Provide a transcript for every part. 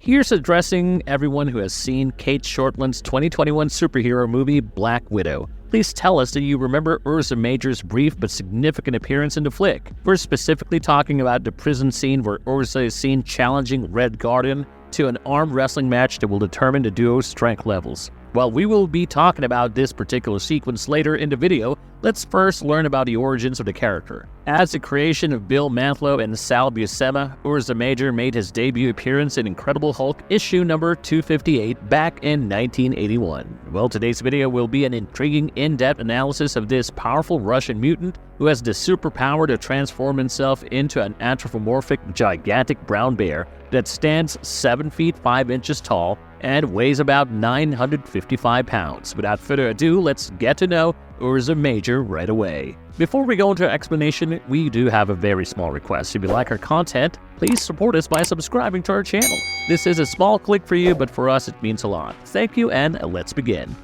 Here's addressing everyone who has seen Kate Shortland's 2021 superhero movie Black Widow. Please tell us that you remember Ursa Major's brief but significant appearance in the flick. We're specifically talking about the prison scene where Ursa is seen challenging Red Guardian to an arm wrestling match that will determine the duo's strength levels. While we will be talking about this particular sequence later in the video, let's first learn about the origins of the character. As the creation of Bill Mantlo and Sal Buscema, Ursa Major made his debut appearance in Incredible Hulk issue number 258 back in 1981. Well, today's video will be an intriguing, in-depth analysis of this powerful Russian mutant who has the superpower to transform himself into an anthropomorphic, gigantic brown bear that stands 7 feet 5 inches tall and weighs about 955 pounds. Without further ado, let's get to know Ursa Major right away. Before we go into our explanation, we do have a very small request. If you like our content, please support us by subscribing to our channel. This is a small click for you, but for us it means a lot. Thank you, and let's begin.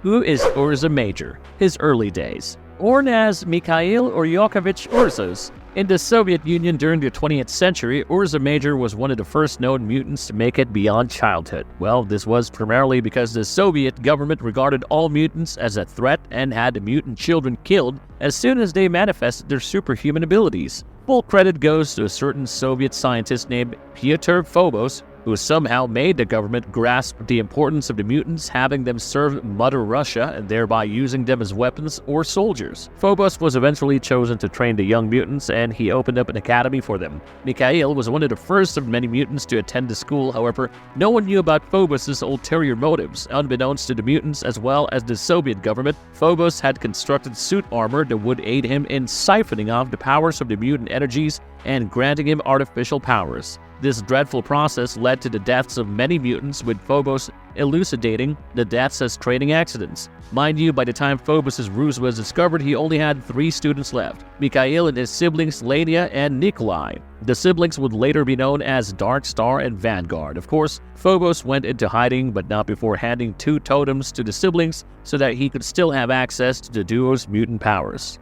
Who is Ursa Major? His early days. Born as Mikhail Oryokovich Urzos in the Soviet Union during the 20th century, Ursa Major was one of the first known mutants to make it beyond childhood. Well, this was primarily because the Soviet government regarded all mutants as a threat and had the mutant children killed as soon as they manifested their superhuman abilities. Full credit goes to a certain Soviet scientist named Pyotr Phobos, who somehow made the government grasp the importance of the mutants, having them serve Mother Russia and thereby using them as weapons or soldiers. Phobos was eventually chosen to train the young mutants, and he opened up an academy for them. Mikhail was one of the first of many mutants to attend the school. However, no one knew about Phobos' ulterior motives. Unbeknownst to the mutants as well as the Soviet government, Phobos had constructed suit armor that would aid him in siphoning off the powers of the mutant energies and granting him artificial powers. This dreadful process led to the deaths of many mutants, with Phobos elucidating the deaths as training accidents. Mind you, by the time Phobos' ruse was discovered, he only had 3 students left: Mikhail and his siblings Lania and Nikolai. The siblings would later be known as Dark Star and Vanguard. Of course, Phobos went into hiding, but not before handing 2 totems to the siblings so that he could still have access to the duo's mutant powers.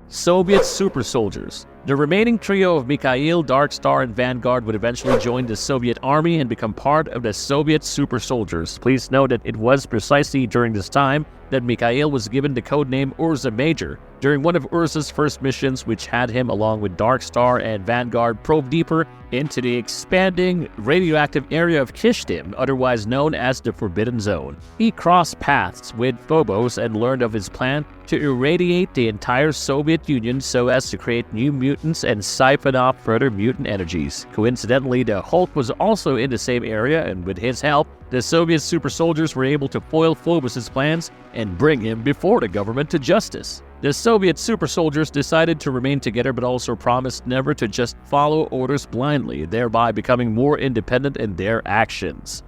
Soviet Super Soldiers. The remaining trio of Mikhail, Dark Star, and Vanguard would eventually join the Soviet army and become part of the Soviet Super Soldiers. Please note that it was precisely during this time that Mikhail was given the codename Ursa Major. During one of Ursa's first missions, which had him along with Dark Star and Vanguard probe deeper into the expanding radioactive area of Kishtim, otherwise known as the Forbidden Zone. He crossed paths with Phobos and learned of his plan to irradiate the entire Soviet Union so as to create new mutants and siphon off further mutant energies. Coincidentally, the Hulk was also in the same area, and with his help, the Soviet super soldiers were able to foil Phobos' plans and bring him before the government to justice. The Soviet super soldiers decided to remain together, but also promised never to just follow orders blindly, thereby becoming more independent in their actions.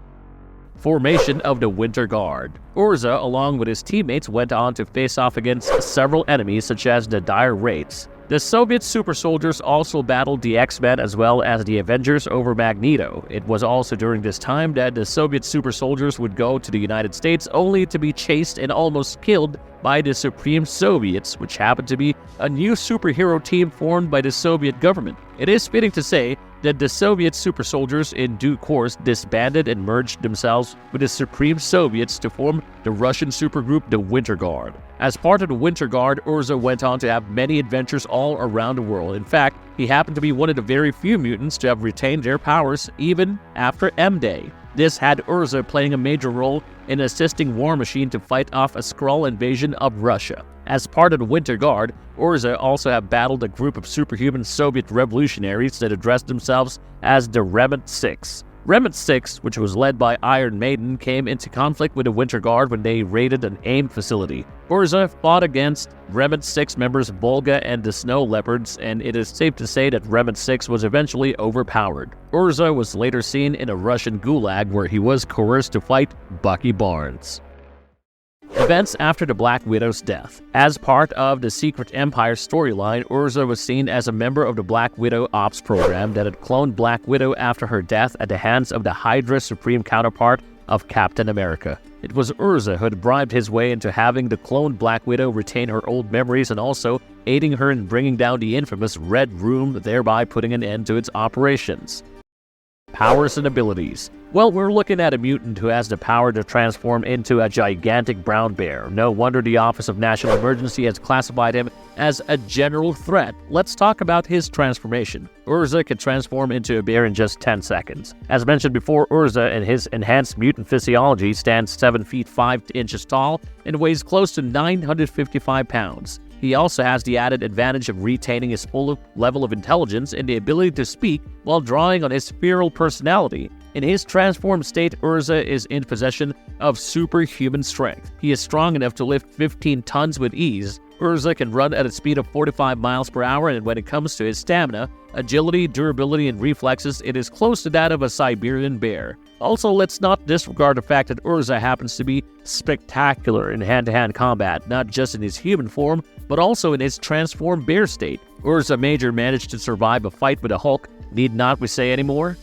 Formation of the Winter Guard. Ursa, along with his teammates, went on to face off against several enemies such as the Dire Wraiths. The Soviet super soldiers also battled the X-Men as well as the Avengers over Magneto. It was also during this time that the Soviet super soldiers would go to the United States only to be chased and almost killed by the Supreme Soviets, which happened to be a new superhero team formed by the Soviet government. It is fitting to say that the Soviet super soldiers in due course disbanded and merged themselves with the Supreme Soviets to form the Russian supergroup, the Winter Guard. As part of the Winter Guard, Ursa went on to have many adventures all around the world. In fact, he happened to be one of the very few mutants to have retained their powers even after M-Day. This had Ursa playing a major role in assisting War Machine to fight off a Skrull invasion of Russia. As part of the Winter Guard, Ursa also have battled a group of superhuman Soviet revolutionaries that addressed themselves as the Remnant 6. Remnant 6, which was led by Iron Maiden, came into conflict with the Winter Guard when they raided an AIM facility. Ursa fought against Remnant 6 members Volga and the Snow Leopards, and it is safe to say that Remnant 6 was eventually overpowered. Ursa was later seen in a Russian gulag where he was coerced to fight Bucky Barnes. Events after the Black Widow's death. As part of the Secret Empire storyline, Ursa was seen as a member of the Black Widow Ops program that had cloned Black Widow after her death at the hands of the Hydra Supreme counterpart of Captain America. It was Ursa who had bribed his way into having the cloned Black Widow retain her old memories and also aiding her in bringing down the infamous Red Room, thereby putting an end to its operations. Powers and abilities. Well, we're looking at a mutant who has the power to transform into a gigantic brown bear. No wonder the Office of National Emergency has classified him as a general threat. Let's talk about his transformation. Urza can transform into a bear in just 10 seconds. As mentioned before, Urza in his enhanced mutant physiology stands 7 feet 5 inches tall and weighs close to 955 pounds. He also has the added advantage of retaining his full level of intelligence and the ability to speak while drawing on his feral personality. In his transformed state, Urza is in possession of superhuman strength. He is strong enough to lift 15 tons with ease. Urza can run at a speed of 45 miles per hour, and when it comes to his stamina, agility, durability, and reflexes, it is close to that of a Siberian bear. Also, let's not disregard the fact that Urza happens to be spectacular in hand-to-hand combat, not just in his human form, but also in his transformed bear state. Urza Major managed to survive a fight with a Hulk, need not we say anymore?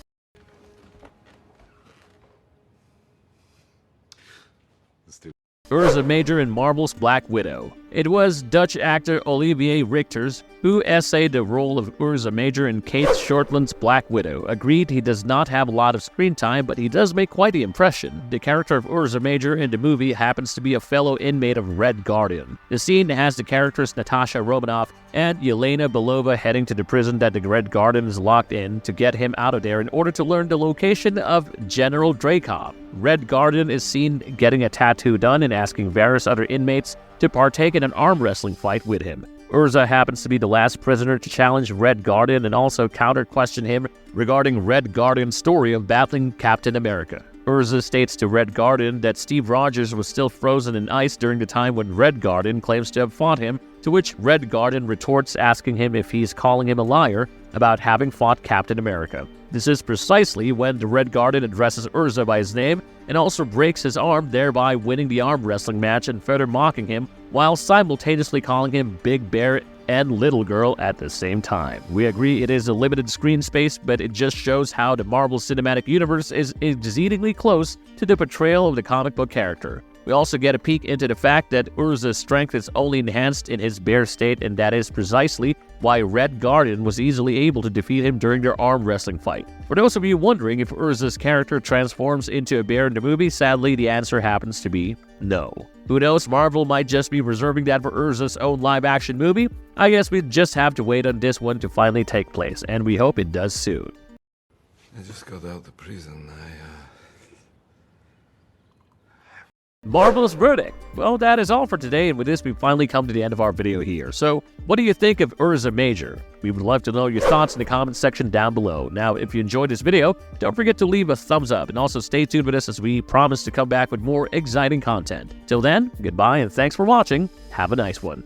Urza Major in Marvel's Black Widow. It was Dutch actor Olivier Richters who essayed the role of Urza Major in Kate Shortland's Black Widow. Agreed, he does not have a lot of screen time, but he does make quite the impression. The character of Urza Major in the movie happens to be a fellow inmate of Red Guardian. The scene has the characters Natasha Romanoff and Yelena Belova heading to the prison that the Red Guardian is locked in to get him out of there in order to learn the location of General Dreykov. Red Guardian is seen getting a tattoo done and asking various other inmates to partake in an arm wrestling fight with him. Urza happens to be the last prisoner to challenge Red Guardian and also counter-question him regarding Red Guardian's story of battling Captain America. Urza states to Red Guardian that Steve Rogers was still frozen in ice during the time when Red Guardian claims to have fought him, to which Red Guardian retorts asking him if he's calling him a liar about having fought Captain America. This is precisely when the Red Guardian addresses Urza by his name and also breaks his arm, thereby winning the arm wrestling match and further mocking him, while simultaneously calling him Big Bear and Little Girl at the same time. We agree it is a limited screen space, but it just shows how the Marvel Cinematic Universe is exceedingly close to the portrayal of the comic book character. We also get a peek into the fact that Urza's strength is only enhanced in his bear state, and that is precisely why Red Guardian was easily able to defeat him during their arm wrestling fight. For those of you wondering if Urza's character transforms into a bear in the movie, sadly the answer happens to be no. Who knows, Marvel might just be reserving that for Urza's own live-action movie? I guess we just have to wait on this one to finally take place, and we hope it does soon. I just got out of prison. Marvel's verdict. Well, that is all for today, and with this we finally come to the end of our video here. So, what do you think of Urza Major? We would love to know your thoughts in the comments section down below. Now, if you enjoyed this video, don't forget to leave a thumbs up, and also stay tuned with us as we promise to come back with more exciting content. Till then, goodbye and thanks for watching. Have a nice one.